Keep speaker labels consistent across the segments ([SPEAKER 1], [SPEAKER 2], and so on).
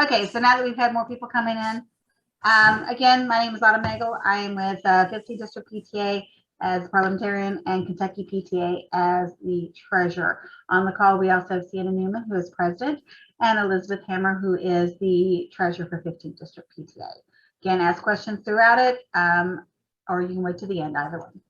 [SPEAKER 1] Okay, so now that we've had more people coming in, again, my name is Autumn Nagel. I am with 15th District PTA as parliamentarian and Kentucky PTA as the treasurer. On the call, we also have Sienna Newman, who is president, and Elizabeth Hammer, who is the treasurer for 15th District PTA. Again, ask questions throughout it, or you can wait to the end, either one.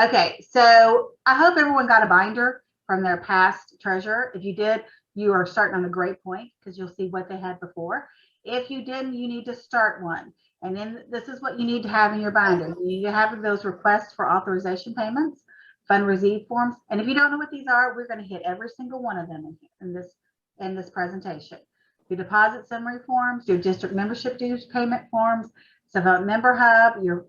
[SPEAKER 1] Okay, so I hope everyone got a binder from their past treasurer. If you did, you are starting on a great point because you'll see what they had before. If you didn't, you need to start one. And then this is what you need to have in your binder. You need to have those requests for authorization payments, fund receipt forms. And if you don't know what these are, we're going to hit every single one of them in this presentation. Your deposit summary forms, your district membership dues payment forms, so member hub, your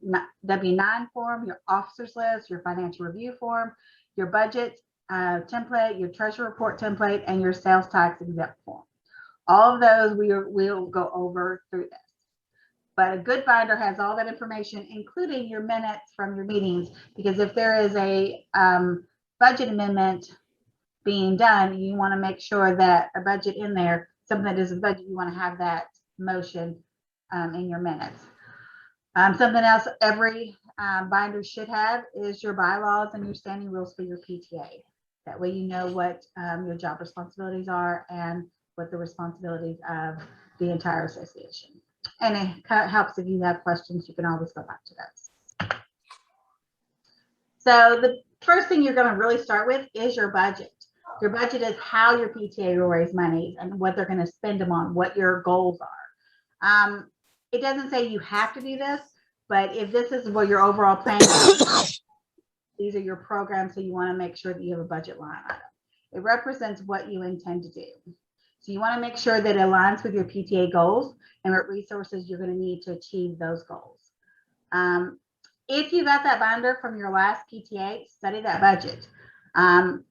[SPEAKER 1] W-9 form, your officers list, your financial review form, your budget template, your treasury report template, and your sales tax exempt form. All of those we'll go over through this. But a good binder has all that information, including your minutes from your meetings, because if there is a budget amendment being done, you want to make sure that a budget in there, something that is a budget, you want to have that motion in your minutes. Something else every binder should have is your bylaws and your standing rules for your PTA. That way you know what your job responsibilities are and what the responsibilities of the entire association. And it helps if you have questions, you can always go back to those. So the first thing you're going to really start with is your budget. Your budget is how your PTA will raise money and what they're going to spend them on, what your goals are. It doesn't say you have to do this, but if this is what your overall plan is, these are your programs, so you want to make sure that you have a budget line item. It represents what you intend to do. So you want to make sure that it aligns with your PTA goals and what resources you're going to need to achieve those goals. If you got that binder from your last PTA, study that budget.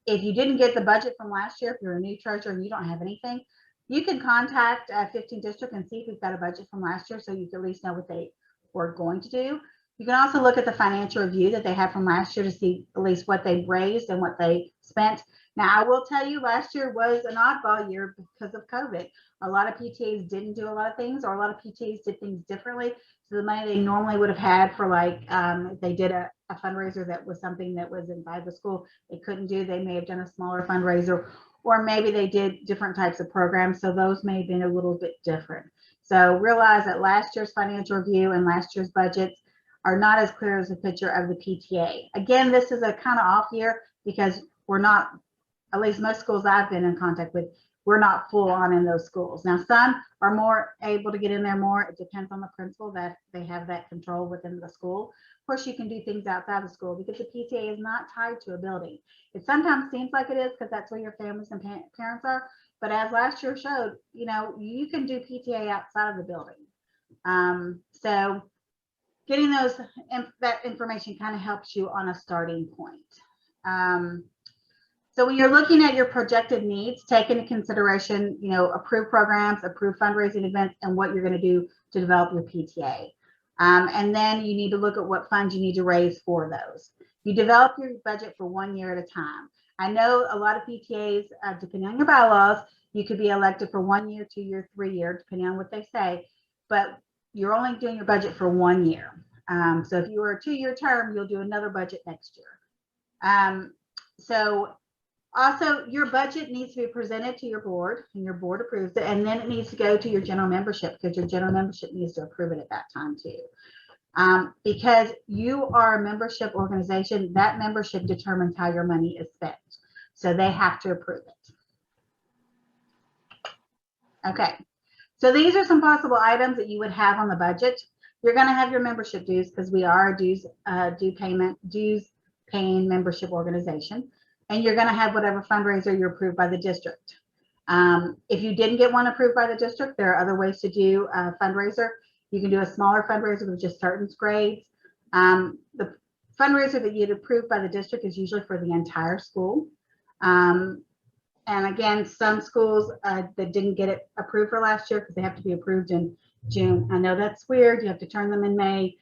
[SPEAKER 1] If you didn't get the budget from last year, if you're a new treasurer and you don't have anything, you can contact 15th District and see if we've got a budget from last year so you can at least know what they were going to do. You can also look at the financial review that they had from last year to see at least what they raised and what they spent. Now, I will tell you, last year was an oddball year because of COVID. A lot of PTAs didn't do a lot of things, or a lot of PTAs did things differently. So the money they normally would have had for, like, if they did a fundraiser that was something that was inside the school, they couldn't do. They may have done a smaller fundraiser, or maybe they did different types of programs. So those may have been a little bit different. So realize that last year's financial review and last year's budgets are not as clear as a picture of the PTA. Again, this is a kind of off year because we're not, at least most schools I've been in contact with, we're not full on in those schools. Now, some are more able to get in there more. It depends on the principal that they have that control within the school. Of course, you can do things outside the school because the PTA is not tied to a building. It sometimes seems like it is because that's where your families and parents are. But as last year showed, you know, you can do PTA outside of the building. So getting that information kind of helps you on a starting point. So when you're looking at your projected needs, take into consideration, you know, approved programs, approved fundraising events, and what you're going to do to develop your PTA. And then you need to look at what funds you need to raise for those. You develop your budget for 1 year at a time. I know a lot of PTAs, depending on your bylaws, you could be elected for 1 year, 2 year, 3 year, depending on what they say, but you're only doing your budget for 1 year. So if you were a 2-year term, you'll do another budget next year. So also, your budget needs to be presented to your board, and your board approves it, and then it needs to go to your general membership because your general membership needs to approve it at that time too. Because you are a membership organization, that membership determines how your money is spent. So they have to approve it. Okay, so these are some possible items that you would have on the budget. You're going to have your membership dues because we are a dues paying membership organization. And you're going to have whatever fundraiser you're approved by the district. If you didn't get one approved by the district, there are other ways to do a fundraiser. You can do a smaller fundraiser with just certain grades. The fundraiser that you'd approved by the district is usually for the entire school. And again, some schools that didn't get it approved for last year because they have to be approved in June. I know that's weird. You have to turn them in May,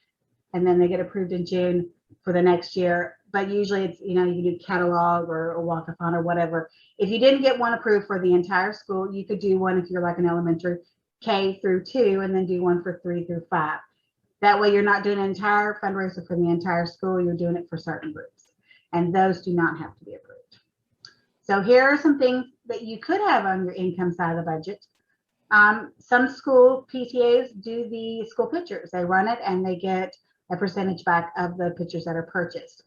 [SPEAKER 1] and then they get approved in June for the next year. But usually it's, you know, you can do catalog or walk-a-thon or whatever. If you didn't get one approved for the entire school, you could do one if you're like an elementary K through 2 and then do one for 3 through 5. That way you're not doing an entire fundraiser for the entire school, you're doing it for certain groups. And those do not have to be approved. So here are some things that you could have on your income side of the budget. Some school PTAs do the school pictures. They run it and they get a percentage back of the pictures that are purchased.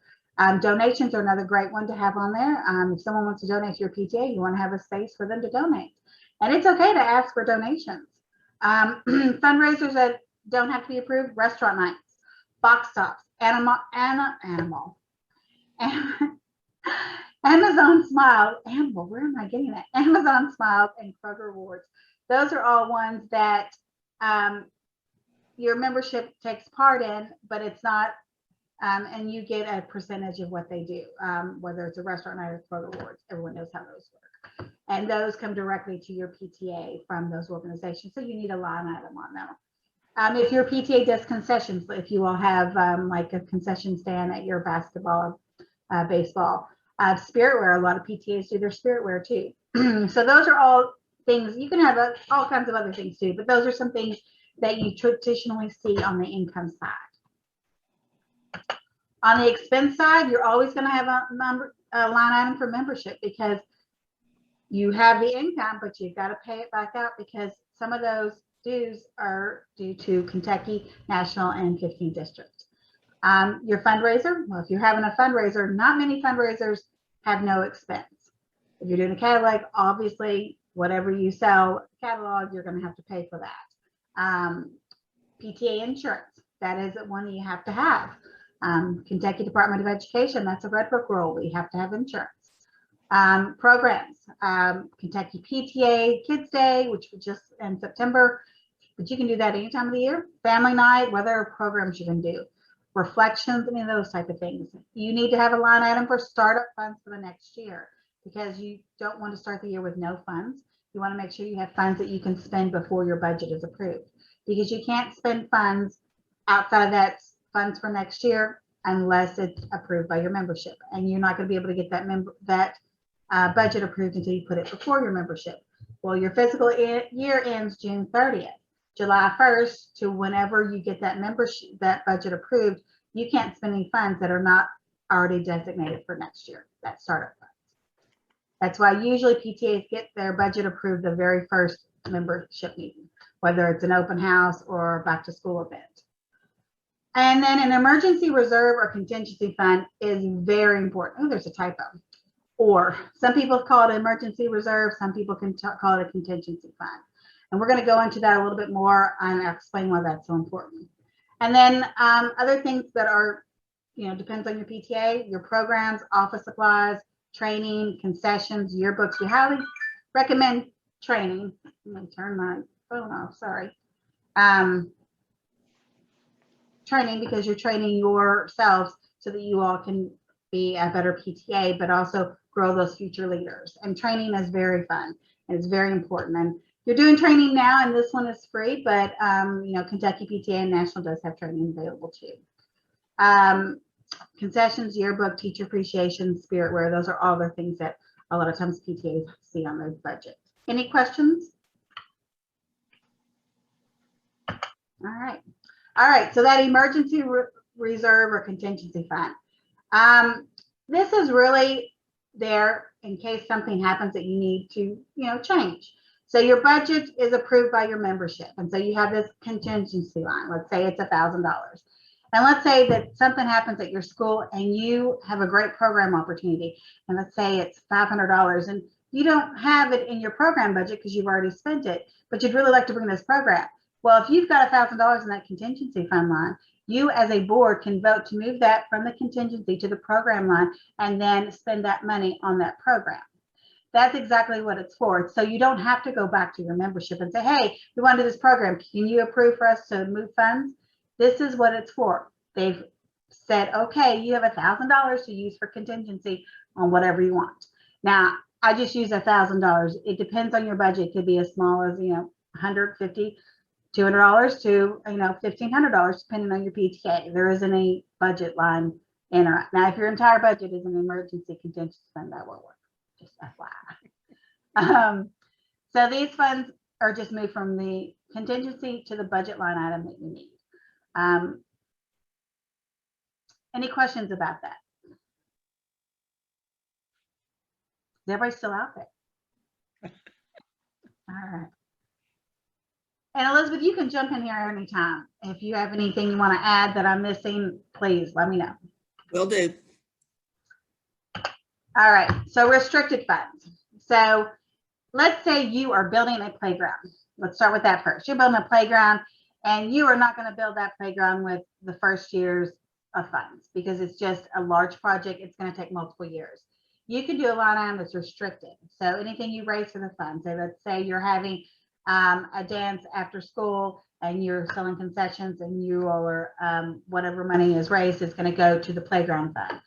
[SPEAKER 1] Donations are another great one to have on there. If someone wants to donate to your PTA, you want to have a space for them to donate. And it's okay to ask for donations. Fundraisers that don't have to be approved, restaurant nights, box tops, Amazon Smile, animal, where am I getting that? Amazon Smiles and Kroger Rewards. Those are all ones that your membership takes part in, but it's not, and you get a percentage of what they do, whether it's a restaurant night or Kroger Rewards. Everyone knows how those work. And those come directly to your PTA from those organizations. So you need a line item on them. If your PTA does concessions, if you all have like a concession stand at your basketball, baseball, spiritware, a lot of PTAs do their spiritware too. So those are all things. You can have all kinds of other things too, but those are some things that you traditionally see on the income side. On the expense side, you're always going to have a line item for membership because you have the income, but you've got to pay it back out because some of those dues are due to Kentucky, National, and 15 districts. Your fundraiser, well, if you're having a fundraiser, not many fundraisers have no expense. If you're doing a catalog, obviously, whatever you sell catalog, you're going to have to pay for that. PTA insurance, that is one you have to have. Kentucky Department of Education, that's a Red Book rule. We have to have insurance. Programs, Kentucky PTA Kids Day, which was just in September, but you can do that any time of the year. Family night, what other programs you can do. Reflections, any of those type of things. You need to have a line item for startup funds for the next year because you don't want to start the year with no funds. You want to make sure you have funds that you can spend before your budget is approved because you can't spend funds outside of that funds for next year unless it's approved by your membership, and you're not going to be able to get that budget approved until you put it before your membership. Well, your fiscal year ends June 30th. July 1st to whenever you get that membership, that budget approved, you can't spend any funds that are not already designated for next year, that startup funds. That's why usually PTAs get their budget approved the very first membership meeting, whether it's an open house or back to school event. And then an emergency reserve or contingency fund is very important. Oh, there's a typo. Or some people call it emergency reserve, some people can call it a contingency fund. And we're going to go into that a little bit more and explain why that's so important. And then other things that are, depends on your PTA, your programs, office supplies, training, concessions, yearbooks. We highly recommend training. Let me turn my phone off, sorry. Training because you're training yourselves so that you all can be a better PTA, but also grow those future leaders. And training is very fun and it's very important. And you're doing training now, and this one is free, but Kentucky PTA and National does have training available too. Concessions, yearbook, teacher appreciation, spiritware, those are all the things that a lot of times PTAs see on their budget. Any questions? All right, so that emergency reserve or contingency fund. This is really there in case something happens that you need to, change. So your budget is approved by your membership. And so you have this contingency line. Let's say it's $1,000. And let's say that something happens at your school and you have a great program opportunity. And let's say it's $500 and you don't have it in your program budget because you've already spent it, but you'd really like to bring this program. Well, if you've got $1,000 in that contingency fund line, you as a board can vote to move that from the contingency to the program line and then spend that money on that program. That's exactly what it's for. So you don't have to go back to your membership and say, hey, we want to do this program. Can you approve for us to move funds? This is what it's for. They've said, okay, you have $1,000 to use for contingency on whatever you want. Now, I just use $1,000. It depends on your budget. It could be as small as, $150, $200 to, $1,500, depending on your PTA. There isn't a budget line in or out. Now, if your entire budget is an emergency contingency fund, that will work. Just FYI. So these funds or just move from the contingency to the budget line item that you need. Any questions about that? Is everybody still out there? All right. And Elizabeth, you can jump in here anytime. If you have anything you want to add that I'm missing, please let me know.
[SPEAKER 2] Will do.
[SPEAKER 1] All right, so restricted funds. So let's say you are building a playground. Let's start with that first. You're building a playground and you are not going to build that playground with the first years of funds because it's just a large project. It's going to take multiple years. You can do a line item that's restricted. So anything you raise for the funds. So let's say you're having a dance after school and you're selling concessions and you are whatever money is raised is going to go to the playground fund.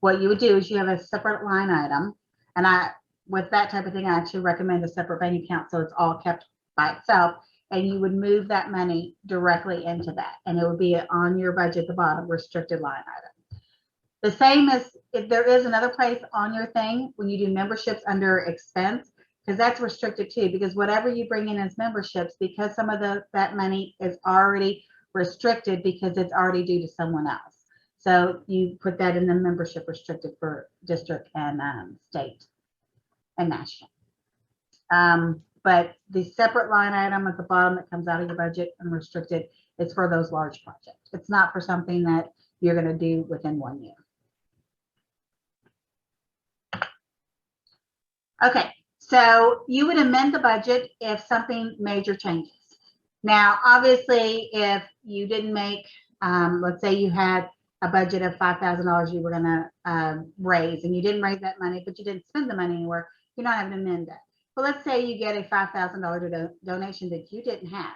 [SPEAKER 1] What you would do is you have a separate line item, and with that type of thing, I actually recommend a separate bank account so it's all kept by itself, and you would move that money directly into that, and it would be on your budget at the bottom, restricted line item. The same as if there is another place on your thing when you do memberships under expense, because that's restricted too, because whatever you bring in as memberships, because some of that money is already restricted because it's already due to someone else. So you put that in the membership restricted for district and state and national. But the separate line item at the bottom that comes out of your budget and restricted, it's for those large projects. It's not for something that you're going to do within 1 year. Okay, so you would amend the budget if something major changes. Now, obviously, if you didn't make, let's say you had a budget of $5,000 you were going to raise, and you didn't raise that money, but you didn't spend the money anywhere, you're not having to amend that. But let's say you get a $5,000 donation that you didn't have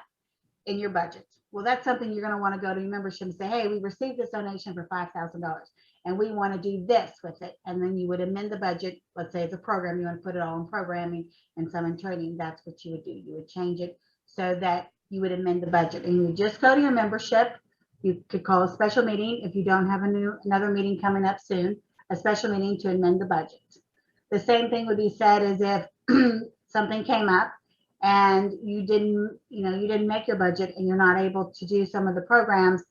[SPEAKER 1] in your budget. Well, that's something you're going to want to go to your membership and say, hey, we received this donation for $5,000 and we want to do this with it. And then you would amend the budget. Let's say it's a program, you want to put it all in programming and some in training. That's what you would do. You would change it so that you would amend the budget, and you would just go to your membership. You could call a special meeting if you don't have another meeting coming up soon, a special meeting to amend the budget. The same thing would be said as if something came up and you didn't make your budget and you're not able to do some of the programs.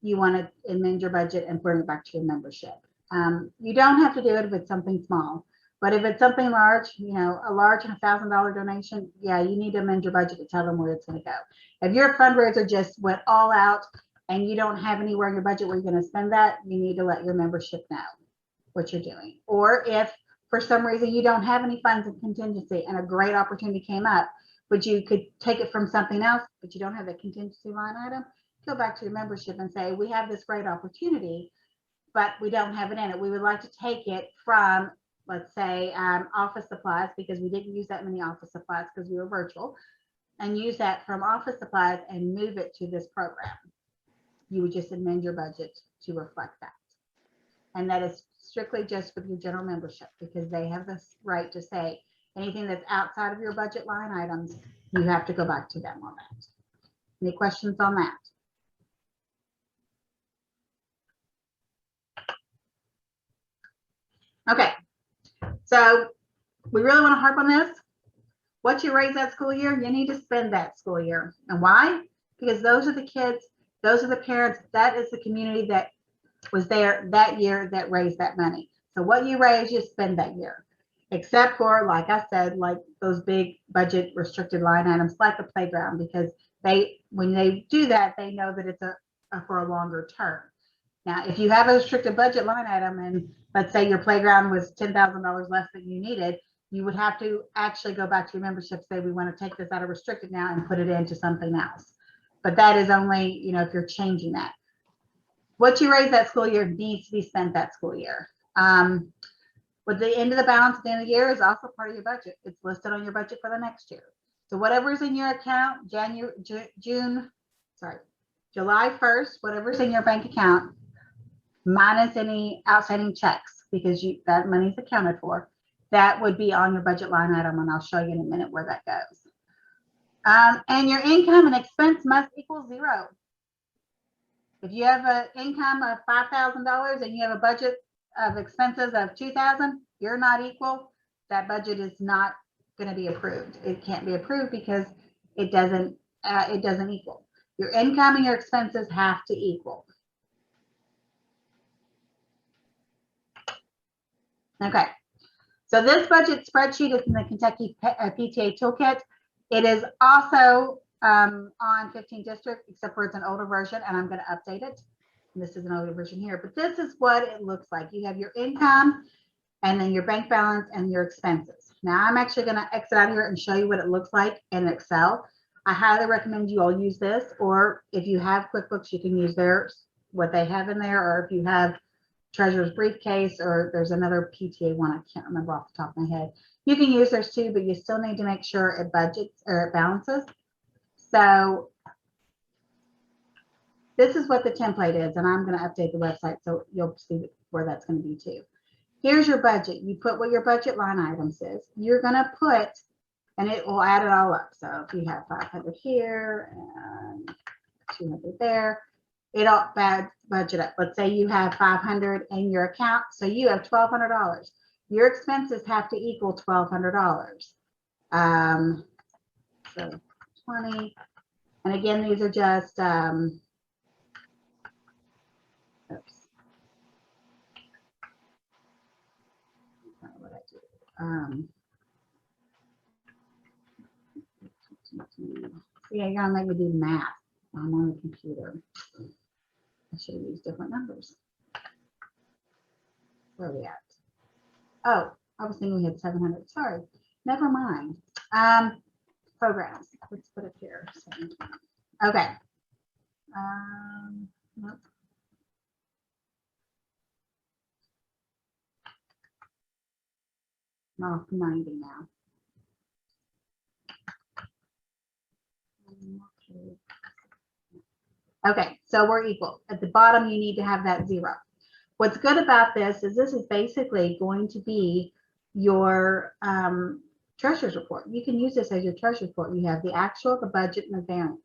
[SPEAKER 1] You want to amend your budget and bring it back to your membership. You don't have to do it if it's something small, but if it's something large, a large $1,000 donation, yeah, you need to amend your budget to tell them where it's going to go. If your fundraiser just went all out and you don't have anywhere in your budget where you're going to spend that, you need to let your membership know what you're doing. Or if for some reason you don't have any funds in contingency and a great opportunity came up, but you could take it from something else, but you don't have that contingency line item, go back to your membership and say, we have this great opportunity, but we don't have it in it. We would like to take it from, let's say, office supplies, because we didn't use that many office supplies because we were virtual, and use that from office supplies and move it to this program. You would just amend your budget to reflect that. And that is strictly just with your general membership, because they have this right to say anything that's outside of your budget line items, you have to go back to them on that. Any questions on that? Okay, so we really want to harp on this. What you raise that school year, you need to spend that school year. And why? Because those are the kids, those are the parents, that is the community that was there that year that raised that money. So what you raise, you spend that year. Except for, like I said, like those big budget restricted line items like the playground, because when they do that, they know that it's for a longer term. Now, if you have a restricted budget line item and let's say your playground was $10,000 less than you needed, you would have to actually go back to your membership, say we want to take this out of restricted now and put it into something else. But that is only, if you're changing that. What you raise that school year needs to be spent that school year. With the end of the balance at the end of the year is also part of your budget. It's listed on your budget for the next year. So whatever's in your account, July 1st, whatever's in your bank account, minus any outstanding checks, because that money's accounted for, that would be on your budget line item, and I'll show you in a minute where that goes. And your income and expense must equal 0. If you have an income of $5,000 and you have a budget of expenses of $2,000, you're not equal. That budget is not going to be approved. It can't be approved because it doesn't equal. Your income and your expenses have to equal. Okay. So this budget spreadsheet is in the Kentucky PTA Toolkit. It is also on 15 district, except for it's an older version, and I'm going to update it. And this is an older version here, but this is what it looks like. You have your income, and then your bank balance and your expenses. Now I'm actually going to exit out of here and show you what it looks like in Excel. I highly recommend you all use this, or if you have QuickBooks, you can use theirs, what they have in there, or if you have Treasurer's Briefcase, or there's another PTA one, I can't remember off the top of my head. You can use theirs too, but you still need to make sure it budgets or it balances. So this is what the template is, and I'm going to update the website so you'll see where that's going to be too. Here's your budget. You put what your budget line items is. You're going to put, and it will add it all up. So if you have 500 here and 200 there, it'll budget up. Let's say you have 500 in your account, so you have $1,200. Your expenses have to equal $1,200. So 20, and again, these are just oops. What I do. Yeah, you're gonna make me do math. I'm on the computer. I should have used different numbers. Where are we at? Oh, I was thinking we had 700. Sorry, never mind. Programs. Let's put it here. Okay. Nope. No, 90 now. Okay, so we're equal. At the bottom, you need to have that 0. What's good about this is basically going to be your treasurer's report. You can use this as your treasurer's report. You have the actual, the budget, and the variance.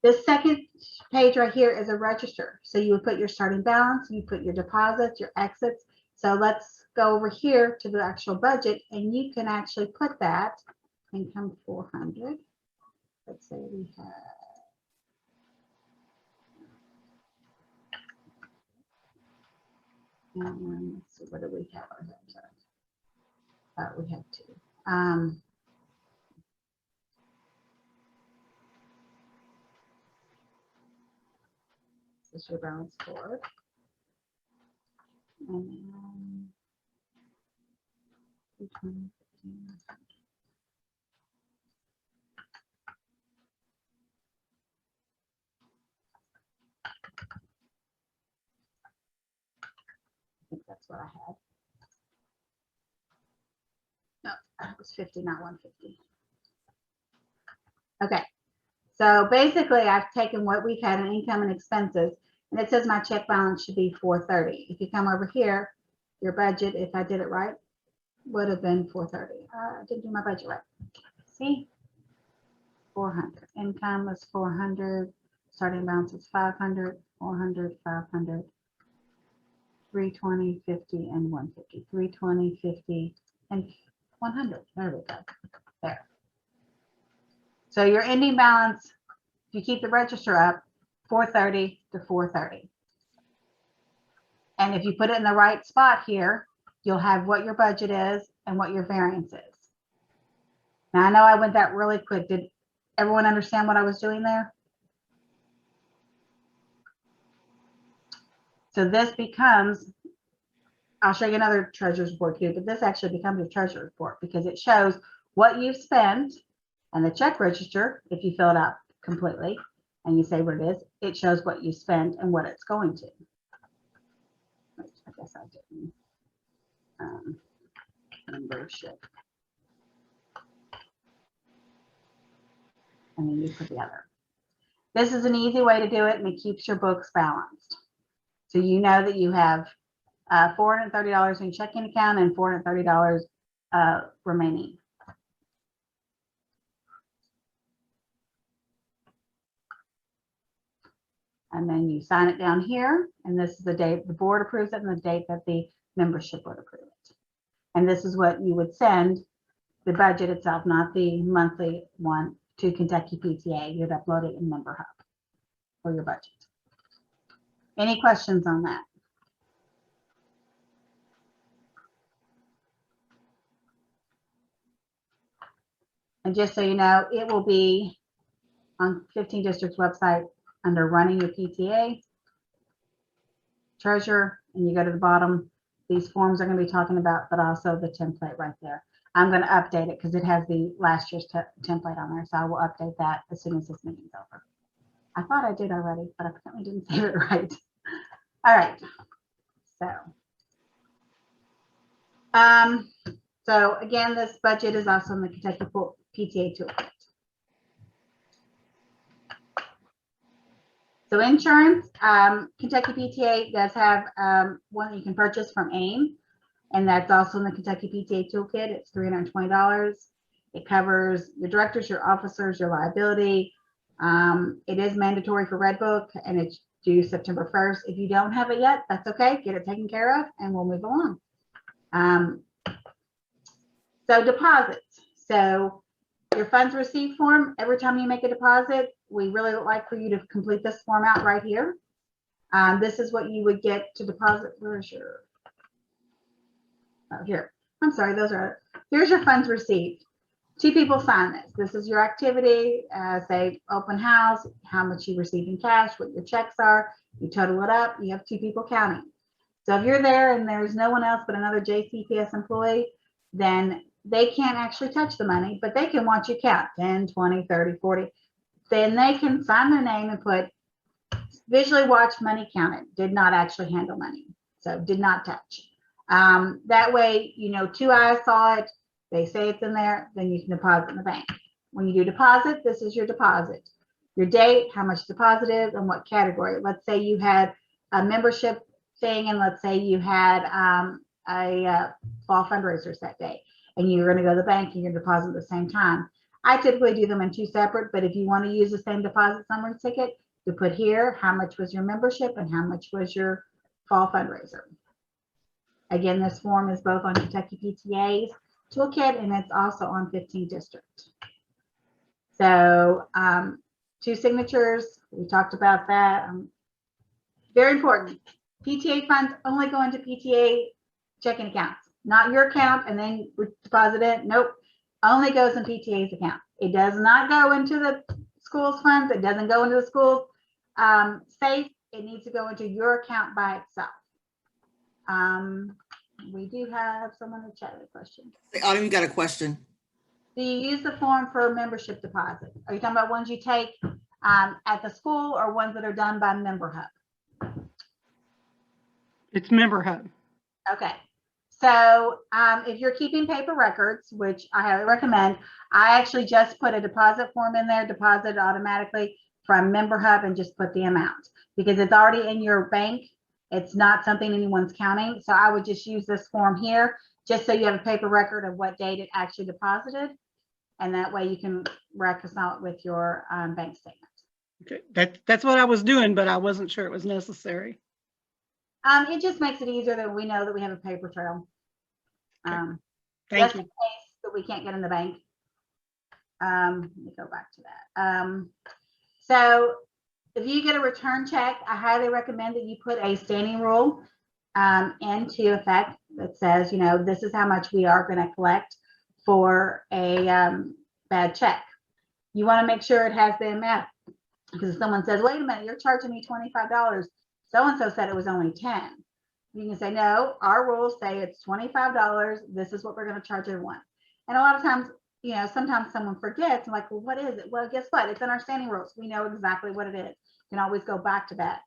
[SPEAKER 1] This second page right here is a register. So you would put your starting balance, you put your deposits, your exits. So let's go over here to the actual budget, and you can actually put that income 400. Let's say we have let's see, what do we have? We have 2. This is your balance board. And then 15. I think that's what I had. No, that was 50, not 150. Okay, so basically I've taken what we've had in income and expenses, and it says my check balance should be 430. If you come over here, your budget, if I did it right, would have been 430. I didn't do my budget right. See, 400. Income was 400. Starting balance is 500, 400, 500, 320, 50, and 150. 320, 50, and 100. There we go. There. So your ending balance, if you keep the register up, 430 to 430. And if you put it in the right spot here, you'll have what your budget is and what your variance is. Now I know I went that really quick. Did everyone understand what I was doing there? So this becomes, I'll show you another treasurer's report too, but this actually becomes a treasurer's report because it shows what you've spent, and the check register, if you fill it out completely and you say what it is, it shows what you spent and what it's going to. I guess I didn't. Membership. And then you put the other. This is an easy way to do it, and it keeps your books balanced. So you know that you have $430 in checking account and $430 remaining. And then you sign it down here, and this is the date the board approves it and the date that the membership would approve it. And this is what you would send the budget itself, not the monthly one, to Kentucky PTA. You'd upload it in Member Hub for your budget. Any questions on that? And just so you know, it will be on 15 District's website under running your PTA, treasurer, and you go to the bottom. These forms are going to be talking about, but also the template right there. I'm going to update it because it has the last year's template on there. So I will update that as soon as this meeting's over. I thought I did already, but I apparently didn't save it right. All right. So again, this budget is also in the Kentucky PTA toolkit. So insurance, Kentucky PTA does have one that you can purchase from AIM, and that's also in the Kentucky PTA toolkit. It's $320. It covers your directors, your officers, your liability. It is mandatory for Red Book, and it's due September 1st. If you don't have it yet, that's okay. Get it taken care of, and we'll move along. So deposits. So your funds received form, every time you make a deposit, we really would like for you to complete this form out right here. This is what you would get to deposit. Where's your, oh, here. I'm sorry, here's your funds received. 2 people sign this. This is your activity, say open house, how much you received in cash, what your checks are. You total it up, you have 2 people counting. So if you're there and there's no one else but another JCPS employee, then they can't actually touch the money, but they can watch you count 10, 20, 30, 40. Then they can sign their name and put visually watch money counted, did not actually handle money. So did not touch. That way, you know, 2 eyes saw it, they say it's in there, then you can deposit in the bank. When you do deposit, this is your deposit. Your date, how much deposited, and what category. Let's say you had a membership thing, and let's say you had a fall fundraisers that day, and you're going to go to the bank and you're deposit at the same time. I typically do them in 2 separate, but if you want to use the same deposit summary ticket, you put here how much was your membership and how much was your fall fundraiser. Again, this form is both on Kentucky PTA's toolkit, and it's also on 15 District. So 2 signatures, we talked about that. Very important. PTA funds only go into PTA checking accounts, not your account and then deposit it. Nope, only goes in PTA's account. It does not go into the school's funds. It doesn't go into the school's safe. It needs to go into your account by itself. We do have someone in the chat with a question.
[SPEAKER 2] Autumn, you got a question.
[SPEAKER 1] Do you use the form for membership deposit? Are you talking about ones you take at the school or ones that are done by Member Hub?
[SPEAKER 3] It's Member Hub.
[SPEAKER 1] Okay. So if you're keeping paper records, which I highly recommend, I actually just put a deposit form in there, deposit automatically from Member Hub, and just put the amount because it's already in your bank. It's not something anyone's counting. So I would just use this form here, just so you have a paper record of what date it actually deposited. And that way you can reconcile it with your bank statement.
[SPEAKER 3] Okay, that's what I was doing, but I wasn't sure it was necessary.
[SPEAKER 1] It just makes it easier that we know that we have a paper trail.
[SPEAKER 3] Thank
[SPEAKER 1] Just
[SPEAKER 3] you.
[SPEAKER 1] in case that we can't get in the bank. Let me go back to that. So if you get a return check, I highly recommend that you put a standing rule into effect that says, you know, this is how much we are going to collect for a bad check. You want to make sure it has the amount, because if someone says, wait a minute, you're charging me $25. So-and-so said it was only 10. You can say, no, our rules say it's $25. This is what we're going to charge everyone. And a lot of times, you know, sometimes someone forgets, like, well, what is it? Well, guess what? It's in our standing rules. We know exactly what it is. You can always go back to that.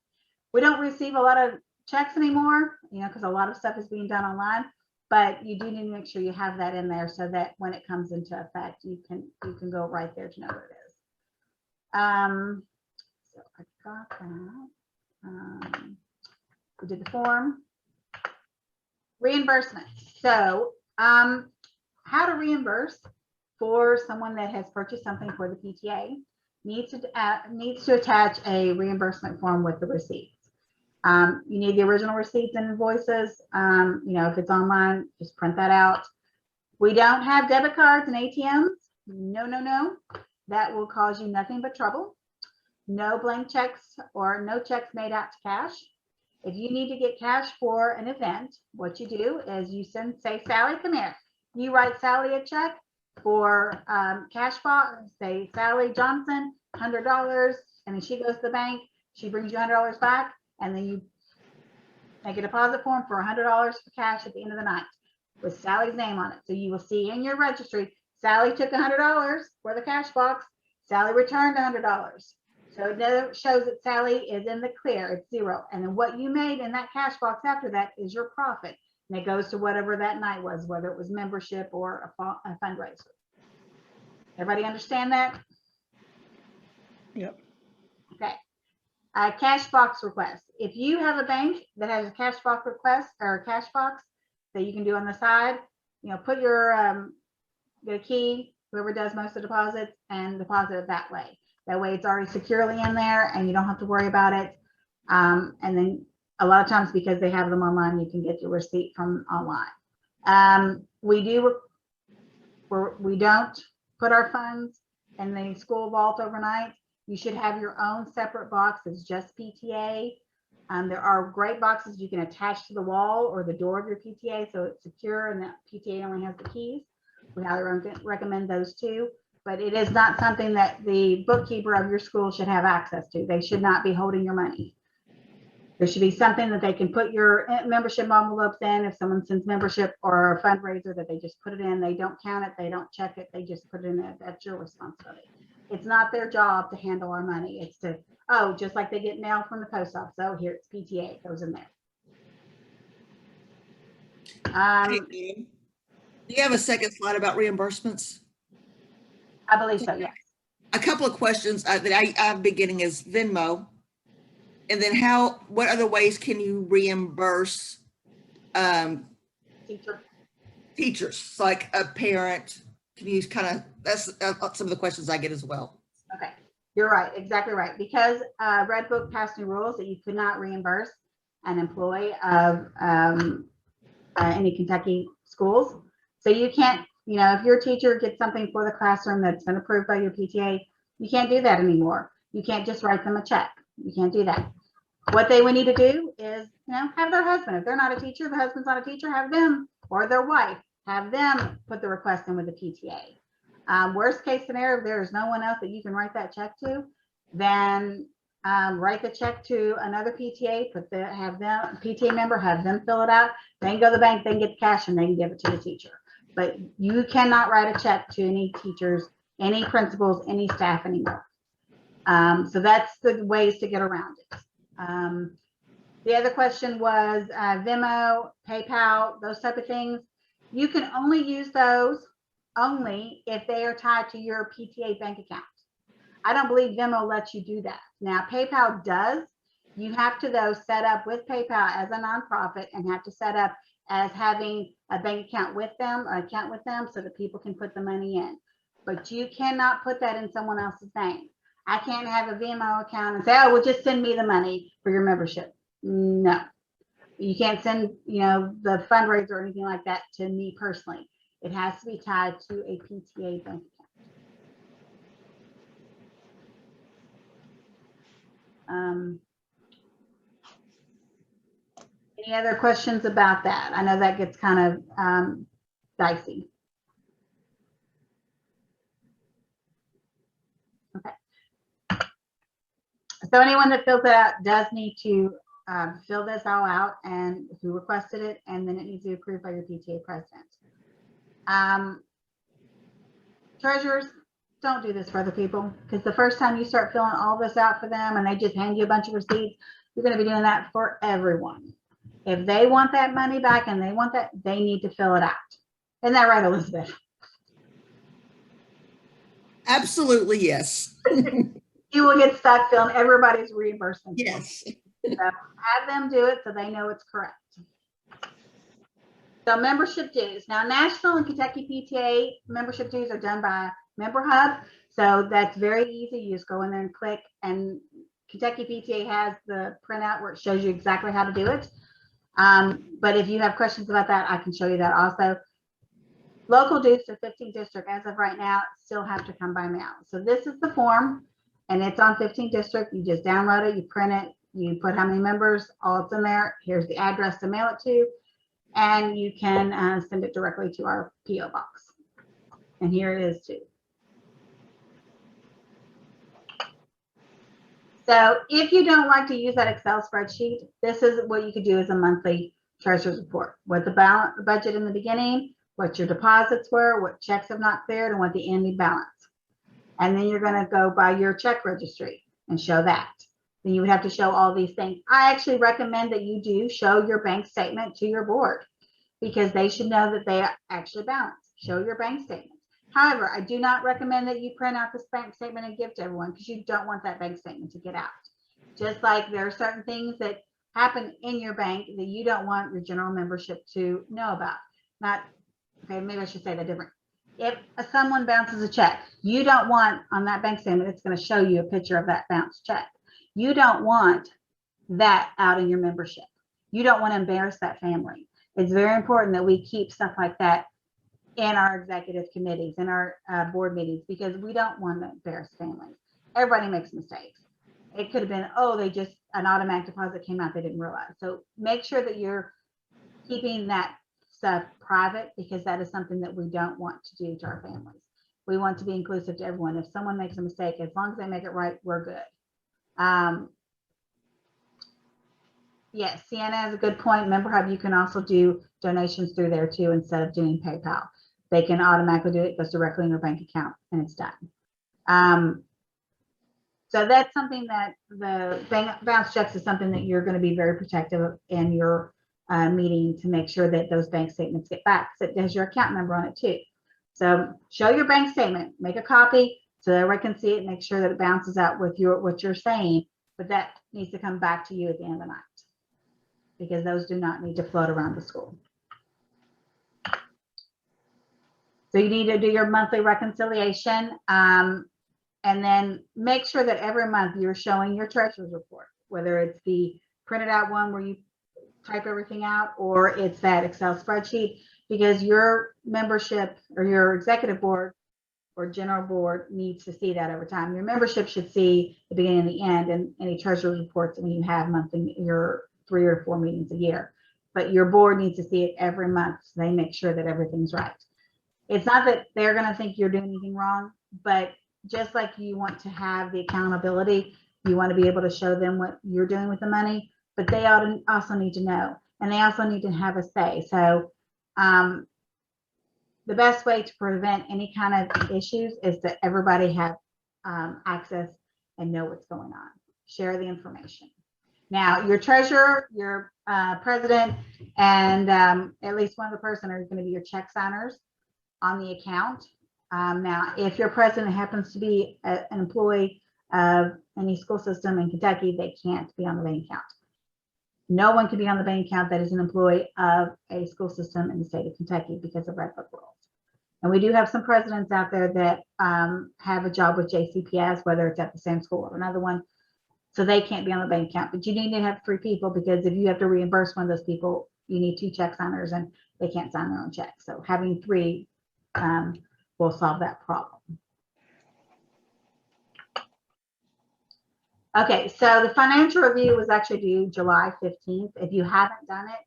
[SPEAKER 1] We don't receive a lot of checks anymore, you know, because a lot of stuff is being done online, but you do need to make sure you have that in there so that when it comes into effect, you can go right there to know what it is. So I got that. We did the form. Reimbursement. So how to reimburse for someone that has purchased something for the PTA needs to attach a reimbursement form with the receipts. You need the original receipts and invoices. If it's online, just print that out. We don't have debit cards and ATMs. No. That will cause you nothing but trouble. No blank checks or no checks made out to cash. If you need to get cash for an event, what you do is you say, Sally, come here. You write Sally a check for cash box, say Sally Johnson, $100, and then she goes to the bank. She brings you $100 back, and then you make a deposit form for $100 for cash at the end of the night with Sally's name on it. So you will see in your registry, Sally took $100 for the cash box. Sally returned $100. So it shows that Sally is in the clear. It's zero. And then what you made in that cash box after that is your profit. And it goes to whatever that night was, whether it was membership or a fundraiser. Everybody understand that?
[SPEAKER 3] Yep.
[SPEAKER 1] Okay. Cash box request. If you have a bank that has a cash box request or a cash box that you can do on the side, put your get a key, whoever does most of the deposits, and deposit it that way. That way it's already securely in there and you don't have to worry about it. And then a lot of times, because they have them online, you can get your receipt from online. We don't put our funds in the school vault overnight. You should have your own separate box. It's just PTA. There are great boxes you can attach to the wall or the door of your PTA so it's secure and that PTA only has the keys. We highly recommend those too, but it is not something that the bookkeeper of your school should have access to. They should not be holding your money. There should be something that they can put your membership envelopes in. If someone sends membership or a fundraiser, that they just put it in. They don't count it. They don't check it. They just put it in there. That's your responsibility. It's not their job to handle our money. It's to, just like they get mail from the post office. Oh, here it's PTA. It goes in there.
[SPEAKER 2] Do you have a second slide about reimbursements?
[SPEAKER 1] I believe so, yes.
[SPEAKER 2] A couple of questions that I've been getting is Venmo. And then what other ways can you reimburse teachers, like a parent? Can you that's some of the questions I get as well.
[SPEAKER 1] Okay, you're right, exactly right. Because Red Book passed new rules that you could not reimburse an employee of any Kentucky schools. So you can't, if your teacher gets something for the classroom that's been approved by your PTA, you can't do that anymore. You can't just write them a check. You can't do that. What they would need to do is, have their husband. If they're not a teacher, the husband's not a teacher, have them, or their wife, have them put the request in with the PTA. Worst case scenario, if there is no one else that you can write that check to, then write the check to another PTA, have them, PTA member, have them fill it out. They can go to the bank, they can get the cash, and they can give it to the teacher. But you cannot write a check to any teachers, any principals, any staff anymore. So that's the ways to get around it. The other question was Venmo, PayPal, those type of things. You can only use those only if they are tied to your PTA bank account. I don't believe Venmo lets you do that. Now, PayPal does. You have to, though, set up with PayPal as a nonprofit and have to set up as having a bank account with them so that people can put the money in. But you cannot put that in someone else's name. I can't have a Venmo account and say, well, just send me the money for your membership. No, you can't send, the fundraiser or anything like that to me personally. It has to be tied to a PTA bank account. Any other questions about that? I know that gets kind of dicey. Okay. So anyone that fills it out does need to fill this all out and who requested it, and then it needs to be approved by your PTA president. Treasurers, don't do this for other people, because the first time you start filling all this out for them and they just hand you a bunch of receipts, you're going to be doing that for everyone. If they want that money back and they want that, they need to fill it out. Isn't that right, Elizabeth?
[SPEAKER 2] Absolutely, yes.
[SPEAKER 1] You will get stuck filling everybody's reimbursement.
[SPEAKER 2] Yes.
[SPEAKER 1] So have them do it so they know it's correct. So membership dues. Now, national and Kentucky PTA membership dues are done by Member Hub. So that's very easy. You just go in there and click, and Kentucky PTA has the printout where it shows you exactly how to do it. But if you have questions about that, I can show you that also. Local dues to 15th district as of right now still have to come by mail. So this is the form and it's on 15th district. You just download it, you print it, you put how many members, all it's in there. Here's the address to mail it to, and you can send it directly to our PO box. And here it is too. So if you don't like to use that Excel spreadsheet, this is what you could do as a monthly treasurer's report. What the budget in the beginning, what your deposits were, what checks have not cleared, and what the ending balance. And then you're going to go by your check registry and show that. Then you would have to show all these things. I actually recommend that you do show your bank statement to your board because they should know that they actually balance. Show your bank statement. However, I do not recommend that you print out this bank statement and give to everyone because you don't want that bank statement to get out. Just like there are certain things that happen in your bank that you don't want your general membership to know about. Okay, maybe I should say that different. If someone bounces a check, you don't want on that bank statement, it's going to show you a picture of that bounced check. You don't want that out in your membership. You don't want to embarrass that family. It's very important that we keep stuff like that in our executive committees, in our board meetings, because we don't want to embarrass families. Everybody makes mistakes. It could have been, oh, an automatic deposit came out, they didn't realize. So make sure that you're keeping that stuff private because that is something that we don't want to do to our families. We want to be inclusive to everyone. If someone makes a mistake, as long as they make it right, we're good. Yes, Sienna has a good point. Member Hub, you can also do donations through there too instead of doing PayPal. They can automatically do it. It goes directly in your bank account and it's done. So that's something that the bounce checks is something that you're going to be very protective of in your meeting to make sure that those bank statements get back. So it has your account number on it too. So show your bank statement, make a copy so that everyone can see it, make sure that it bounces out with what you're saying, but that needs to come back to you at the end of the night because those do not need to float around the school. So you need to do your monthly reconciliation and then make sure that every month you're showing your treasurer's report, whether it's the printed out one where you type everything out or it's that Excel spreadsheet, because your membership or your executive board or general board needs to see that over time. Your membership should see the beginning and the end and any treasurer's reports when you have monthly, your 3 or 4 meetings a year, but your board needs to see it every month so they make sure that everything's right. It's not that they're going to think you're doing anything wrong, but just like you want to have the accountability, you want to be able to show them what you're doing with the money, but they also need to know, and they also need to have a say. So the best way to prevent any kind of issues is that everybody have access and know what's going on. Share the information. Now, your treasurer, your president, and at least one other person are going to be your check signers on the account. Now, if your president happens to be an employee of any school system in Kentucky, they can't be on the bank account. No one can be on the bank account that is an employee of a school system in the state of Kentucky because of Red Book rules. And we do have some presidents out there that have a job with JCPS, whether it's at the same school or another one. So they can't be on the bank account, but you need to have 3 people because if you have to reimburse one of those people, you need 2 check signers and they can't sign their own check. So having 3 will solve that problem. Okay, so the financial review was actually due July 15th. If you haven't done it,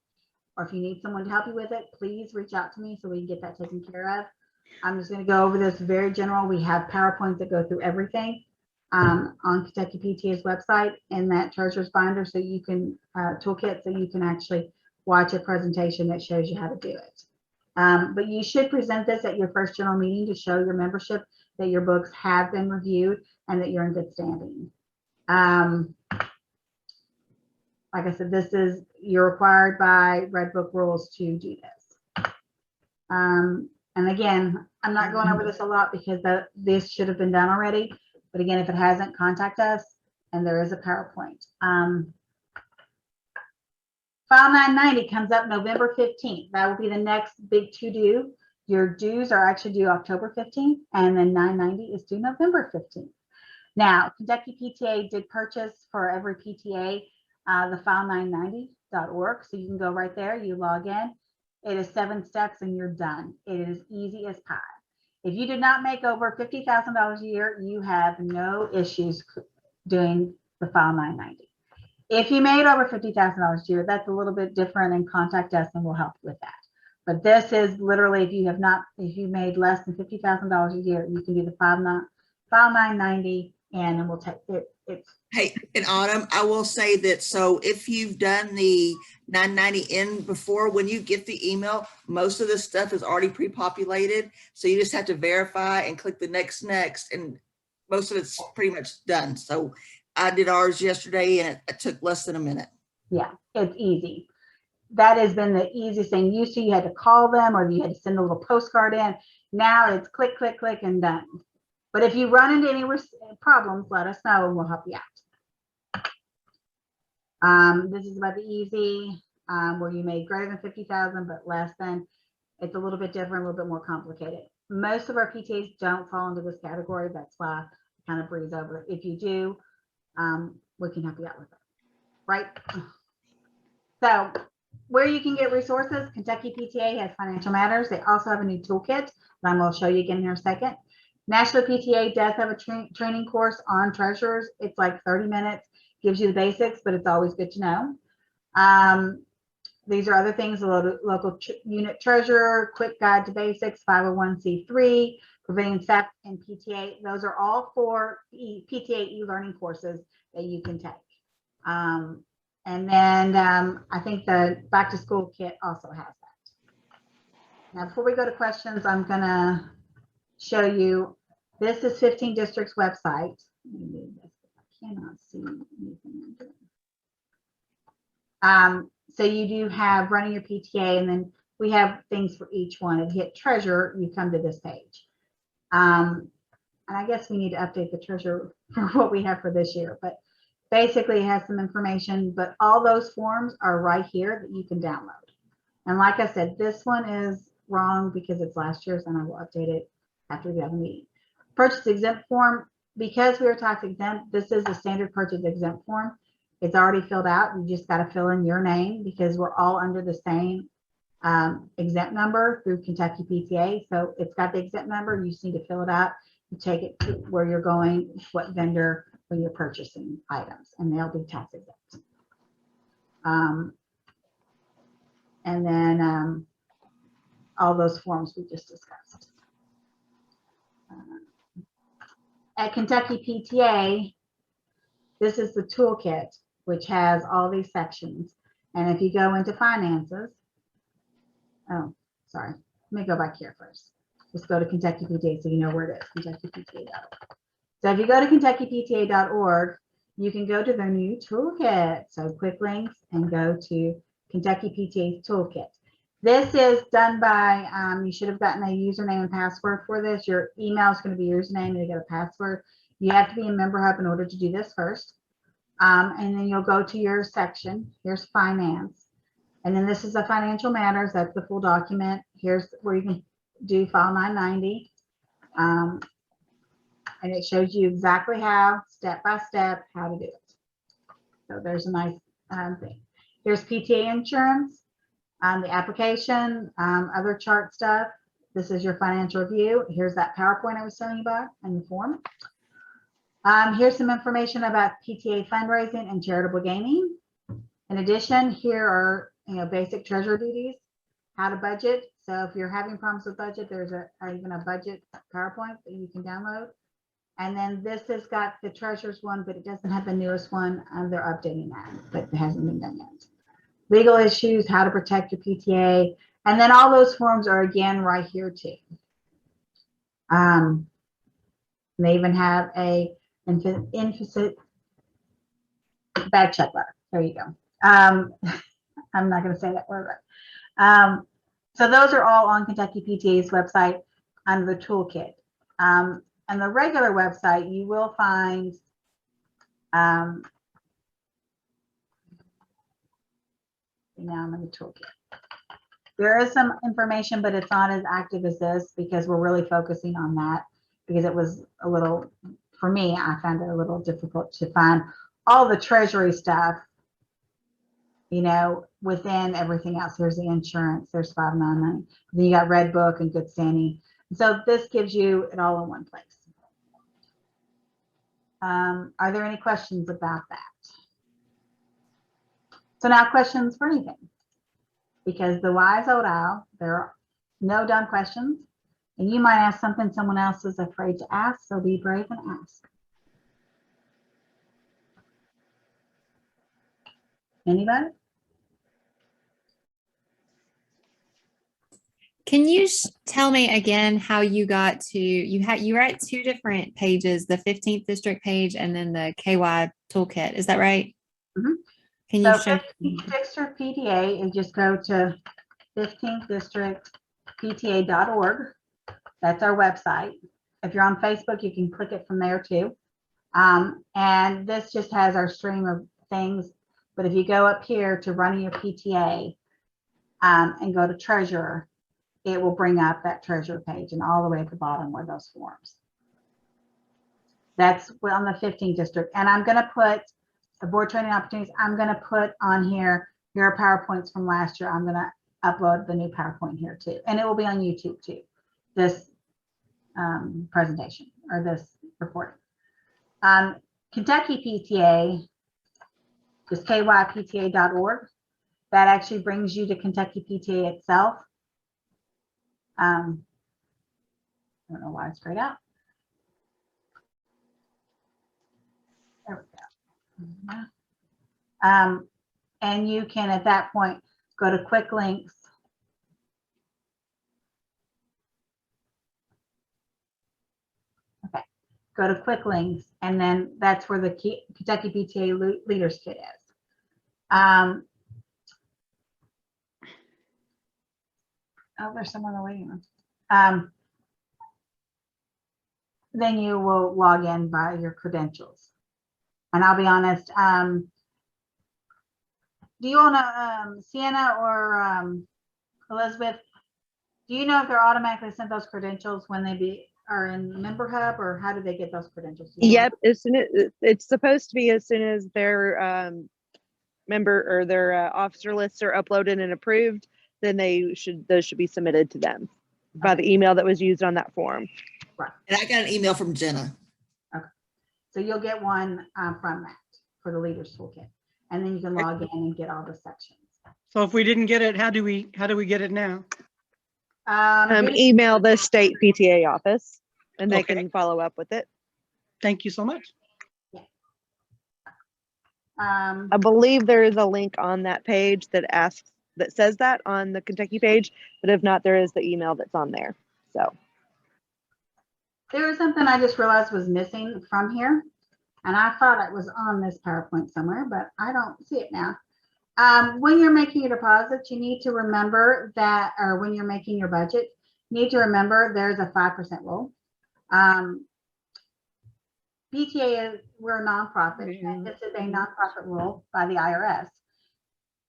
[SPEAKER 1] or if you need someone to help you with it, please reach out to me so we can get that taken care of. I'm just going to go over this very general. We have PowerPoints that go through everything on Kentucky PTA's website in that treasurer's binder, so you can toolkit, so you can actually watch a presentation that shows you how to do it. But you should present this at your first general meeting to show your membership that your books have been reviewed and that you're in good standing. Like I said, you're required by Red Book rules to do this. And again, I'm not going over this a lot because this should have been done already. But again, if it hasn't, contact us and there is a PowerPoint. File 990 comes up November 15th. That will be the next big to-do. Your dues are actually due October 15th, and then 990 is due November 15th. Now, Kentucky PTA did purchase for every PTA the file990.org. So you can go right there, you log in. It is 7 steps and you're done. It is easy as pie. If you did not make over $50,000 a year, you have no issues doing the file 990. If you made over $50,000 a year, that's a little bit different, and contact us and we'll help you with that. But this is literally, if you made less than $50,000 a year, you can do the file 990 and we'll take it.
[SPEAKER 2] Hey, in Autumn, I will say that, so if you've done the 990 in before, when you get the email, most of this stuff is already pre-populated. So you just have to verify and click the next, and most of it's pretty much done. So I did ours yesterday and it took less than a minute.
[SPEAKER 1] Yeah, it's easy. That has been the easiest thing. Used to, you had to call them or you had to send a little postcard in. Now it's click, click, click and done. But if you run into any problems, let us know and we'll help you out. This is about the easy, where you made greater than 50,000 but less than. It's a little bit different, a little bit more complicated. Most of our PTAs don't fall into this category. That's why I kind of breeze over it. If you do, we can help you out with it, right? So where you can get resources, Kentucky PTA has Financial Matters. They also have a new toolkit that I'm going to show you again here in a second. National PTA does have a training course on treasurers. It's like 30 minutes, gives you the basics, but it's always good to know. These are other things: local unit treasurer, quick guide to basics, 501c3, preventing theft, and PTA. Those are all for PTA e-learning courses that you can take. And then I think the back to school kit also has that. Now, before we go to questions, I'm going to show you. This is 15 Districts website. I cannot see anything. So you do have running your PTA, and then we have things for each one. If you hit treasure, you come to this page. And I guess we need to update the treasure for what we have for this year, but basically it has some information, but all those forms are right here that you can download. And like I said, this one is wrong because it's last year's, and I will update it after we have a meeting. Purchase exempt form, because we are tax exempt, this is a standard purchase exempt form. It's already filled out. You just got to fill in your name because we're all under the same exempt number through Kentucky PTA. So it's got the exempt number. You just need to fill it out. You take it to where you're going, what vendor, when you're purchasing items, and they'll be tax exempt. And then all those forms we just discussed. At Kentucky PTA, this is the toolkit, which has all these sections. And if you go into finances, oh, sorry, let me go back here first. Just go to Kentucky PTA so you know where it is, kentuckypta.org. So if you go to kentuckypta.org, you can go to the new toolkit. So quick links and go to Kentucky PTA's toolkit. This is done by, you should have gotten a username and password for this. Your email is going to be your username and you get a password. You have to be a member hub in order to do this first. And then you'll go to your section. Here's finance. And then this is the Financial Matters. That's the full document. Here's where you can do file 990. And it shows you exactly how, step by step, how to do it. So there's a nice thing. Here's PTA insurance, the application, other chart stuff. This is your financial review. Here's that PowerPoint I was telling you about and the form. Here's some information about PTA fundraising and charitable gaming. In addition, here are basic treasurer duties, how to budget. So if you're having problems with budget, there's even a budget PowerPoint that you can download. And then this has got the treasurer's one, but it doesn't have the newest one. They're updating that, but it hasn't been done yet. Legal issues, how to protect your PTA. And then all those forms are again right here too. They even have a implicit bad check letter. There you go. I'm not going to say that word right. So those are all on Kentucky PTA's website under the toolkit. And the regular website, you will find now I'm in the toolkit. There is some information, but it's not as active as this because we're really focusing on that because it was a little for me, I found it a little difficult to find all the treasury stuff, you know, within everything else. There's the insurance, there's 599. Then you got Red Book and Good Standing. So this gives you it all in one place. Are there any questions about that? So now questions for anything, because the wise old owl, there are no dumb questions, and you might ask something someone else is afraid to ask, so be brave and ask. Anybody?
[SPEAKER 4] Can you tell me again how you got to, you were at two different pages, the 15th district page and then the KY toolkit. Is that right?
[SPEAKER 1] Mhm.
[SPEAKER 4] Can you
[SPEAKER 1] So
[SPEAKER 4] show?
[SPEAKER 1] 15th district PTA, and just go to 15th district PTA.org. That's our website. If you're on Facebook, you can click it from there too. And this just has our stream of things. But if you go up here to running your PTA and go to treasurer, it will bring up that treasurer page, and all the way at the bottom were those forms. That's on the 15th district. And I'm going to put the board training opportunities. I'm going to put on here your PowerPoints from last year. I'm going to upload the new PowerPoint here too. And it will be on YouTube too, this presentation or this report. Kentucky PTA, just kypta.org. That actually brings you to Kentucky PTA itself. I don't know why it's grayed out. There we go. And you can, at that point, go to quick links. Okay, go to quick links, and then that's where the Kentucky PTA Leaders Kit is. Oh, there's someone on the waiting room. Then you will log in by your credentials. And I'll be honest, do you all know Sienna or Elizabeth? Do you know if they're automatically sent those credentials when they are in the member hub, or how do they get those credentials?
[SPEAKER 5] Yep, as soon as it's supposed to be, as soon as their member or their officer lists are uploaded and approved, then those should be submitted to them by the email that was used on that form.
[SPEAKER 1] Right.
[SPEAKER 2] And I got an email from Jenna.
[SPEAKER 1] Okay. So you'll get one from that for the Leaders Toolkit, and then you can log in and get all the sections.
[SPEAKER 3] So if we didn't get it, how do we get it now?
[SPEAKER 5] Email the state PTA office and they
[SPEAKER 3] Okay.
[SPEAKER 5] can follow up with it.
[SPEAKER 3] Thank you so much.
[SPEAKER 5] I believe there is a link on that page that says that on the Kentucky page, but if not, there is the email that's on there. So
[SPEAKER 1] there is something I just realized was missing from here, and I thought it was on this PowerPoint somewhere, but I don't see it now. When you're making your deposits, you need to remember that, or when you're making your budget, you need to remember there's a 5% rule. PTA is, we're a nonprofit, and this is a nonprofit rule by the IRS.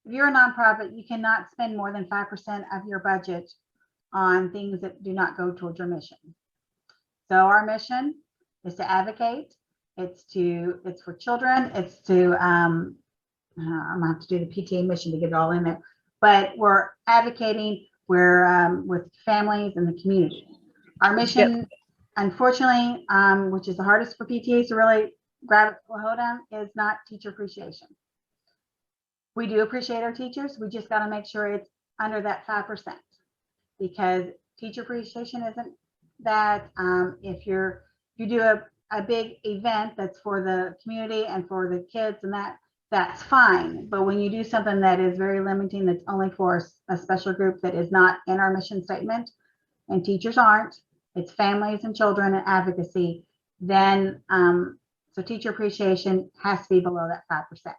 [SPEAKER 1] If you're a nonprofit, you cannot spend more than 5% of your budget on things that do not go towards your mission. So our mission is to advocate. It's for children. It's to I'm gonna have to do the PTA mission to get it all in there. But we're advocating. We're with families and the community. Our mission, unfortunately, which is the hardest for PTAs to really grab a hold on, is not teacher appreciation. We do appreciate our teachers. We just got to make sure it's under that 5%, because teacher appreciation isn't that. If you do a big event that's for the community and for the kids, and that's fine. But when you do something that is very limiting, that's only for a special group that is not in our mission statement, and teachers aren't, it's families and children and advocacy, then so teacher appreciation has to be below that 5%.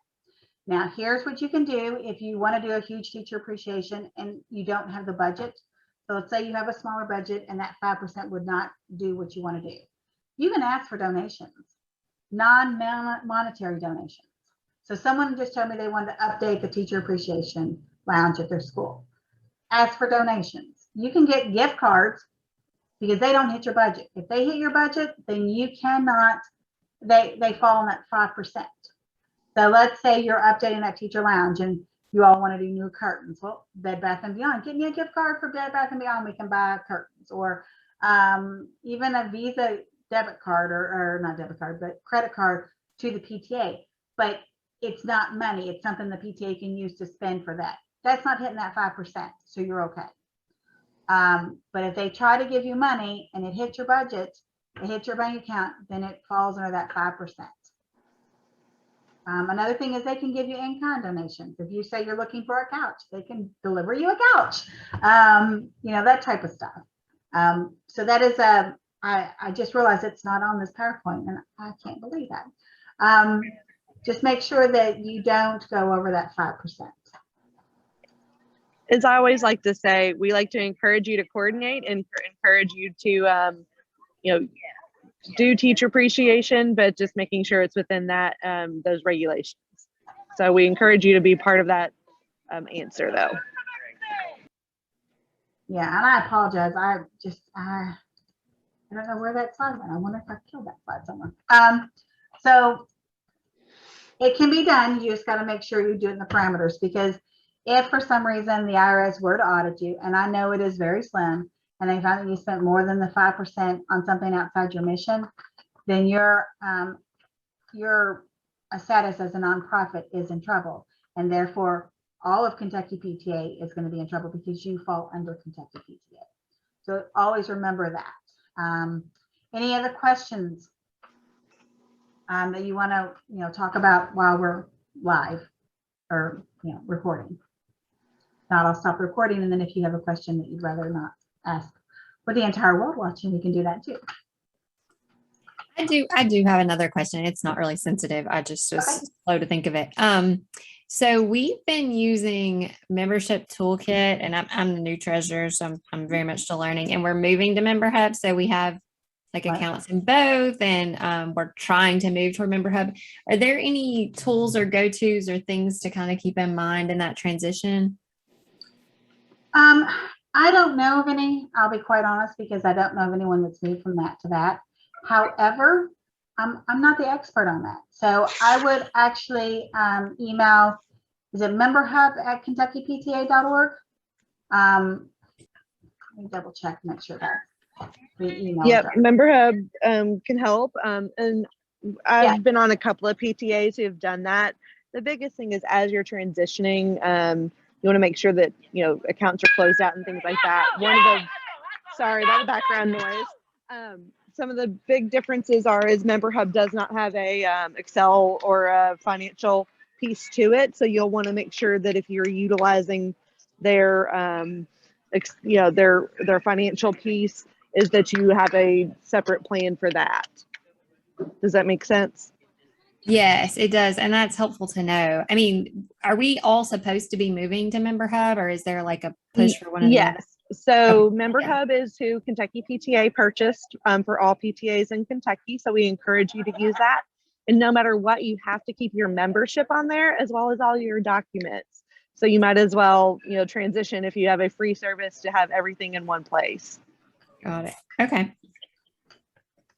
[SPEAKER 1] Now, here's what you can do if you want to do a huge teacher appreciation and you don't have the budget. So let's say you have a smaller budget and that 5% would not do what you want to do. You can ask for donations, non-monetary donations. So someone just told me they wanted to update the teacher appreciation lounge at their school. Ask for donations. You can get gift cards because they don't hit your budget. If they hit your budget, then you cannot they fall in that 5%. So let's say you're updating that teacher lounge and you all want to do new curtains. Well, Bed Bath and Beyond, give me a gift card for Bed Bath and Beyond. We can buy curtains, or even a Visa debit card, or not debit card, but credit card to the PTA. But it's not money. It's something the PTA can use to spend for that. That's not hitting that 5%, so you're okay. But if they try to give you money and it hits your budget, it hits your bank account, then it falls under that 5%. Another thing is they can give you in-kind donations. If you say you're looking for a couch, they can deliver you a couch, that type of stuff. So that is I just realized it's not on this PowerPoint, and I can't believe that. Just make sure that you don't go over that 5%.
[SPEAKER 5] As I always like to say, we like to encourage you to coordinate and encourage you to, do teacher appreciation, but just making sure it's within that, those regulations. So we encourage you to be part of that answer though.
[SPEAKER 1] Yeah, and I apologize. I don't know where that slide went. I wonder if I killed that slide somewhere. So it can be done. You just got to make sure you do it in the parameters, because if for some reason the IRS were to audit you, and I know it is very slim, and they found that you spent more than the 5% on something outside your mission, then your status as a nonprofit is in trouble, and therefore all of Kentucky PTA is going to be in trouble because you fall under Kentucky PTA. So always remember that. Any other questions that you want to talk about while we're live or recording? Not, I'll stop recording, and then if you have a question that you'd rather not ask with the entire world watching, we can do that too.
[SPEAKER 4] I do have another question. It's not really sensitive. I just was slow to think of it. So we've been using membership toolkit, and I'm the new treasurer, so I'm very much still learning, and we're moving to Member Hub. So we have like accounts in both, and we're trying to move toward Member Hub. Are there any tools or go-tos or things to kind of keep in mind in that transition?
[SPEAKER 1] I don't know of any, I'll be quite honest, because I don't know of anyone that's moved from that to that. However, I'm not the expert on that. So I would actually email, is it memberhub@kentuckypta.org? Let me double check, make sure that's the email.
[SPEAKER 5] Yep, Member Hub can help. And I've been on a couple of PTAs who have done that. The biggest thing is, as you're transitioning, you want to make sure that, accounts are closed out and things like that. Sorry about the background noise. Some of the big differences is Member Hub does not have a Excel or a financial piece to it. So you'll want to make sure that if you're utilizing their, their financial piece, is that you have a separate plan for that. Does that make sense?
[SPEAKER 4] Yes, it does. And that's helpful to know. I mean, are we all supposed to be moving to Member Hub, or is there like a push for one of them?
[SPEAKER 5] Yes. So Member Hub is who Kentucky PTA purchased for all PTAs in Kentucky. So we encourage you to use that. And no matter what, you have to keep your membership on there as well as all your documents. So you might as well, transition if you have a free service to have everything in one place.
[SPEAKER 4] Got it. Okay.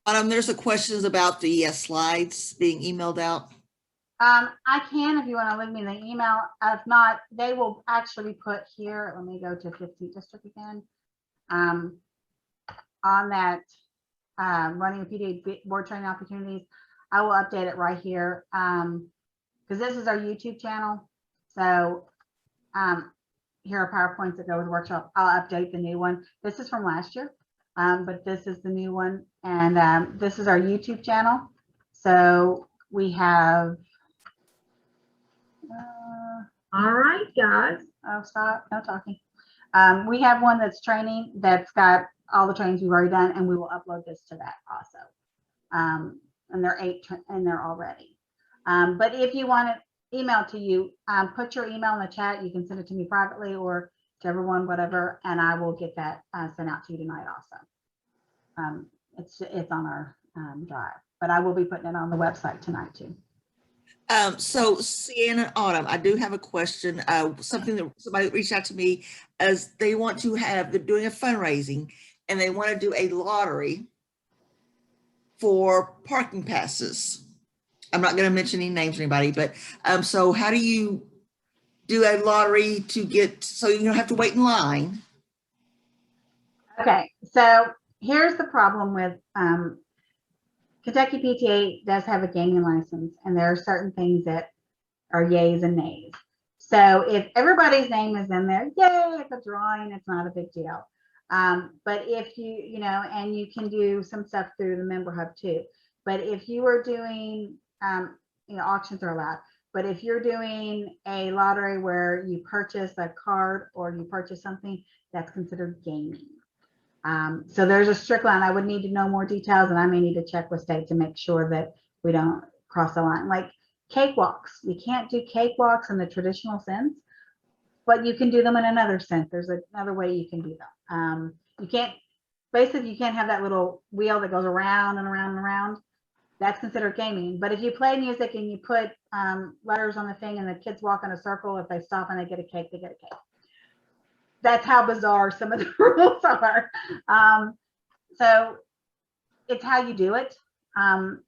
[SPEAKER 2] There's a questions about the slides being emailed out.
[SPEAKER 1] I can, if you want to leave me the email. If not, they will actually put here. Let me go to 15th district again. On that running a PTA board training opportunities, I will update it right here, because this is our YouTube channel. So here are PowerPoints that go with the workshop. I'll update the new one. This is from last year. But this is the new one, and this is our YouTube channel. So we have, all right, guys. Oh, stop, no talking. We have one that's training, that's got all the trainings we've already done, and we will upload this to that also. And there are 8 in there already. But if you want it emailed to you, put your email in the chat. You can send it to me privately or to everyone, whatever, and I will get that sent out to you tonight also. It's on our drive, but I will be putting it on the website tonight too.
[SPEAKER 2] So Sienna, Autumn, I do have a question. Something that somebody reached out to me as they want to have, they're doing a fundraising and they want to do a lottery for parking passes. I'm not going to mention any names or anybody, but so how do you do a lottery to get, so you don't have to wait in line?
[SPEAKER 1] Okay, so here's the problem with Kentucky PTA does have a gaming license, and there are certain things that are yays and nays. So if everybody's name is in there, yay, it's a drawing, it's not a big deal. But if you know, and you can do some stuff through the member hub too. But if you are doing, auctions are allowed. But if you're doing a lottery where you purchase a card or you purchase something, that's considered gaming. So there's a strict line. I would need to know more details, and I may need to check with state to make sure that we don't cross the line. Like cakewalks, you can't do cakewalks in the traditional sense, but you can do them in another sense. There's another way you can do them. You can't have that little wheel that goes around and around and around. That's considered gaming. But if you play music and you put letters on the thing and the kids walk in a circle, if they stop and they get a cake, they get a cake. That's how bizarre some of the rules are. So it's how you do it. And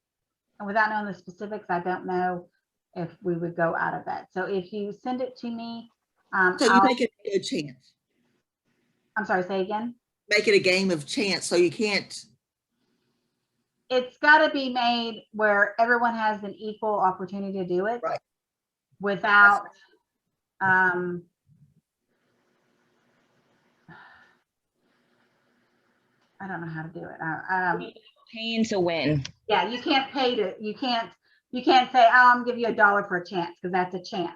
[SPEAKER 1] without knowing the specifics, I don't know if we would go out of that. So if you send it to me,
[SPEAKER 2] So you make it a chance.
[SPEAKER 1] I'm sorry, say again.
[SPEAKER 2] Make it a game of chance, so you can't.
[SPEAKER 1] It's got to be made where everyone has an equal opportunity to do it.
[SPEAKER 2] Right.
[SPEAKER 1] Without, I don't know how to do it.
[SPEAKER 6] Paying to win.
[SPEAKER 1] Yeah, you can't pay to, you can't say, oh, I'm gonna give you $1 for a chance, because that's a chance.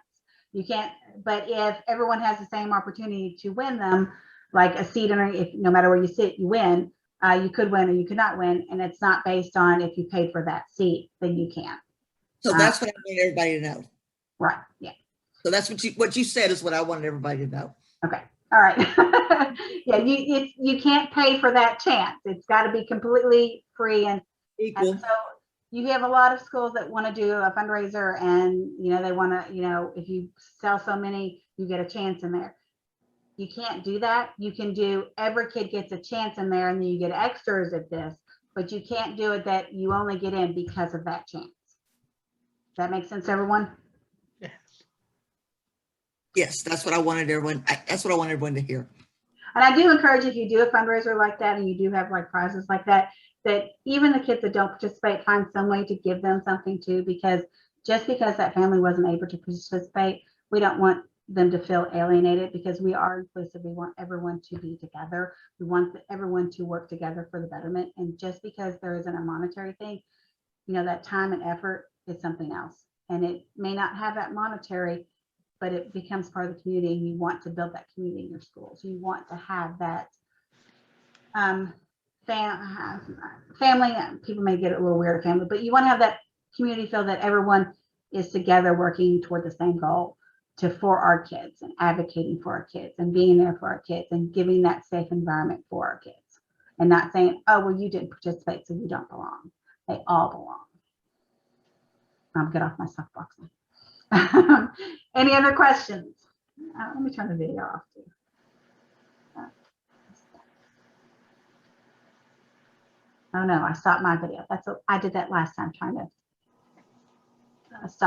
[SPEAKER 1] You can't, but if everyone has the same opportunity to win them, like a seat, if no matter where you sit, you win, you could win or you could not win. And it's not based on if you paid for that seat, then you can't.
[SPEAKER 2] So that's what I want everybody to know.
[SPEAKER 1] Right, yeah.
[SPEAKER 2] So that's what you said is what I wanted everybody to know.
[SPEAKER 1] Okay, all right. Yeah, you can't pay for that chance. It's got to be completely free. And
[SPEAKER 2] Equal.
[SPEAKER 1] so you have a lot of schools that want to do a fundraiser, and they want to, if you sell so many, you get a chance in there. You can't do that. You can do every kid gets a chance in there, and then you get extras at this, but you can't do it that you only get in because of that chance. Does that make sense, everyone?
[SPEAKER 3] Yes.
[SPEAKER 2] Yes, that's what I wanted everyone. That's what I wanted everyone to hear.
[SPEAKER 1] And I do encourage, if you do a fundraiser like that and you do have like prizes like that, that even the kids that don't participate find some way to give them something too, because just because that family wasn't able to participate, we don't want them to feel alienated, because we are inclusive. We want everyone to be together. We want everyone to work together for the betterment. And just because there isn't a monetary thing, that time and effort is something else. And it may not have that monetary, but it becomes part of the community, and you want to build that community in your schools. You want to have that family, people may get a little weird, family, but you want to have that community feel that everyone is together working toward the same goal for our kids, and advocating for our kids, and being there for our kids, and giving that safe environment for our kids, and not saying, oh, well, you didn't participate, so you don't belong. They all belong. I'll get off my soapbox now. Any other questions? Let me turn the video off too. Oh no, I stopped my video. I did that last time, trying to stop.